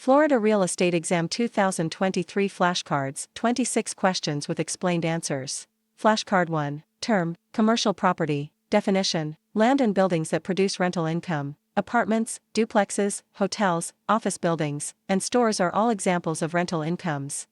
Florida Real Estate Exam 2023 Flashcards, 26 questions with explained answers. Flashcard 1. Term, commercial property. Definition, land and buildings that produce rental income. Apartments, duplexes, hotels, office buildings, and stores are all examples of rental incomes.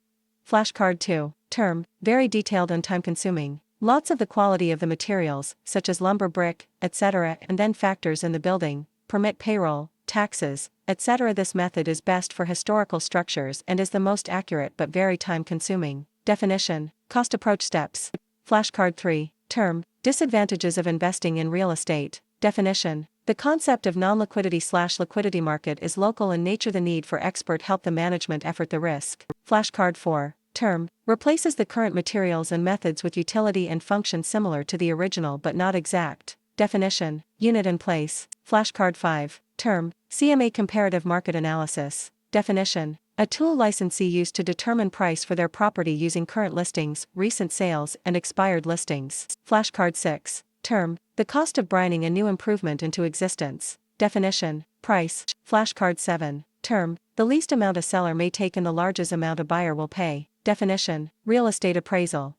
Flashcard 2. Term, very detailed and time-consuming. Lots of the quality of the materials, such as lumber, brick, etc., and then factors in the building, permit payroll, taxes, etc. This method is best for historical structures and is the most accurate but very time-consuming. Definition, cost approach steps. Flashcard 3. Term, disadvantages of investing in real estate. Definition, the concept of non-liquidity/liquidity market is local in nature. The need for expert help, the management effort, the risk. Flashcard 4. Term, replaces the current materials and methods with utility and function similar to the original but not exact. Definition, unit and place. Flashcard 5. Term, CMA comparative market analysis. Definition, a tool licensee used to determine price for their property using current listings, recent sales, and expired listings. Flashcard 6. Term, the cost of bringing a new improvement into existence. Definition, price. Flashcard 7. Term, the least amount a seller may take and the largest amount a buyer will pay. Definition, real estate appraisal.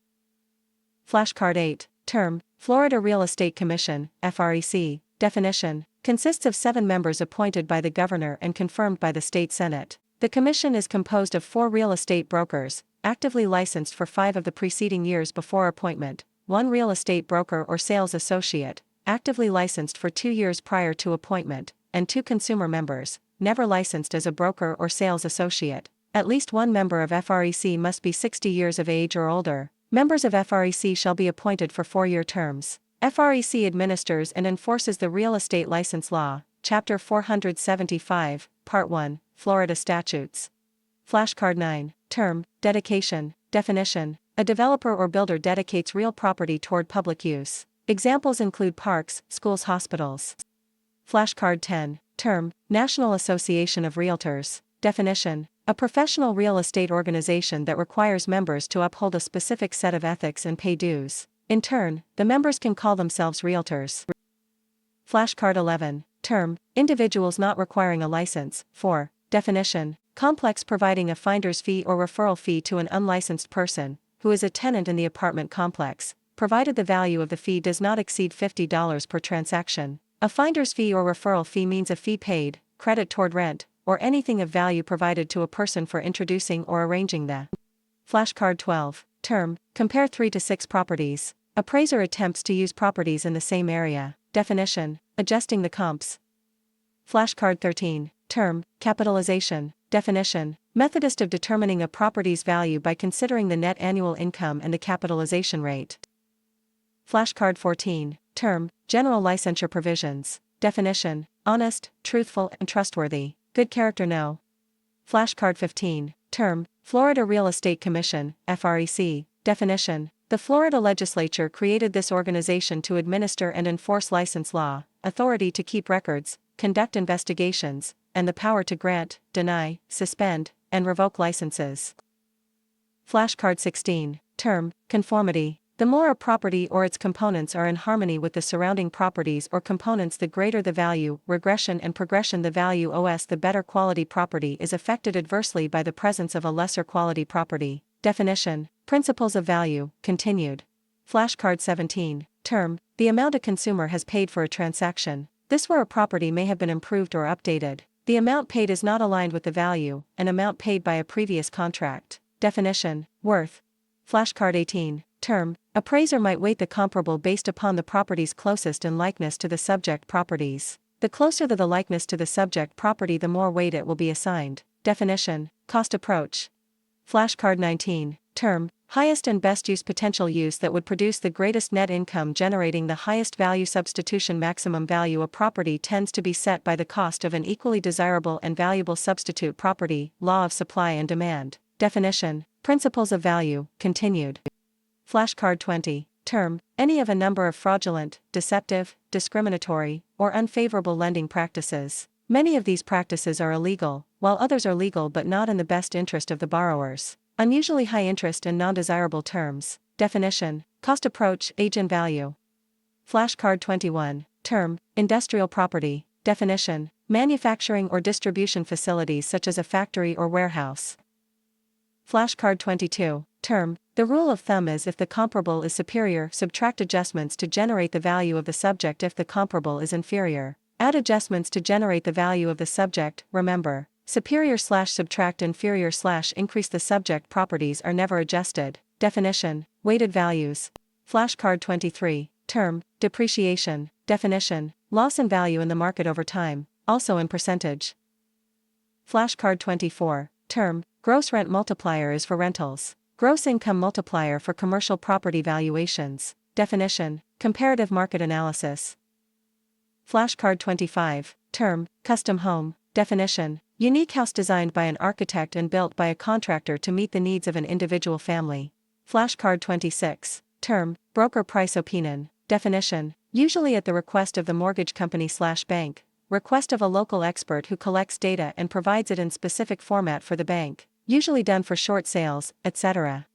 Flashcard 8. Term, Florida Real Estate Commission, FREC. Definition, consists of 7 members appointed by the governor and confirmed by the state senate. The commission is composed of 4 real estate brokers, actively licensed for 5 of the preceding years before appointment, 1 real estate broker or sales associate, actively licensed for 2 years prior to appointment, and 2 consumer members, never licensed as a broker or sales associate. At least 1 member of FREC must be 60 years of age or older. Members of FREC shall be appointed for 4-year terms. FREC administers and enforces the Real Estate License Law, Chapter 475, Part 1, Florida Statutes. Flashcard 9. Term, dedication. Definition, a developer or builder dedicates real property toward public use. Examples include parks, schools, hospitals. Flashcard 10. Term, National Association of Realtors. Definition, a professional real estate organization that requires members to uphold a specific set of ethics and pay dues. In turn, the members can call themselves realtors. Flashcard 11. Term, individuals not requiring a license. 4. Definition, complex providing a finder's fee or referral fee to an unlicensed person, who is a tenant in the apartment complex, provided the value of the fee does not exceed $50 per transaction. A finder's fee or referral fee means a fee paid, credit toward rent, or anything of value provided to a person for introducing or arranging the. Flashcard 12. Term, compare 3 to 6 properties. Appraiser attempts to use properties in the same area. Definition, adjusting the comps. Flashcard 13. Term, capitalization. Definition, methodist of determining a property's value by considering the net annual income and the capitalization rate. Flashcard 14. Term, general licensure provisions. Definition, honest, truthful, and trustworthy. Good character no. Flashcard 15. Term, Florida Real Estate Commission, FREC. Definition, the Florida legislature created this organization to administer and enforce license law, authority to keep records, conduct investigations, and the power to grant, deny, suspend, and revoke licenses. Flashcard 16. Term, conformity. The more a property or its components are in harmony with the surrounding properties or components, the greater the value. Regression and progression. The value os the better quality property is affected adversely by the presence of a lesser quality property. Definition, principles of value, continued. Flashcard 17. Term, the amount a consumer has paid for a transaction. This where a property may have been improved or updated. The amount paid is not aligned with the value, an amount paid by a previous contract. Definition, worth. Flashcard 18. Term, appraiser might weight the comparable based upon the property's closest in likeness to the subject properties. The closer the likeness to the subject property, the more weight it will be assigned. Definition, cost approach. Flashcard 19. Term, highest and best use. Potential use that would produce the greatest net income, generating the highest value. Substitution, maximum value. A property tends to be set by the cost of an equally desirable and valuable substitute property. Law of supply and demand. Definition, principles of value, continued. Flashcard 20. Term, any of a number of fraudulent, deceptive, discriminatory, or unfavorable lending practices. Many of these practices are illegal, while others are legal but not in the best interest of the borrowers. Unusually high interest and non-desirable terms. Definition, cost approach, age and value. Flashcard 21. Term, industrial property. Definition, manufacturing or distribution facilities such as a factory or warehouse. Flashcard 22. Term. The rule of thumb is if the comparable is superior, subtract adjustments to generate the value of the subject. If the comparable is inferior, add adjustments to generate the value of the subject. Remember, superior/subtract inferior/increase. The subject properties are never adjusted. Definition. Weighted values. Flashcard 23. Term. Depreciation. Definition. Loss in value in the market over time, also in percentage. Flashcard 24. Term. Gross rent multiplier is for rentals. Gross income multiplier for commercial property valuations. Definition. Comparative market analysis. Flashcard 25. Term. Custom home. Definition. Unique house designed by an architect and built by a contractor to meet the needs of an individual family. Flashcard 26. Term. Broker price opinion. Definition. Usually at the request of the mortgage company/bank, request of a local expert who collects data and provides it in specific format for the bank, usually done for short sales, etc.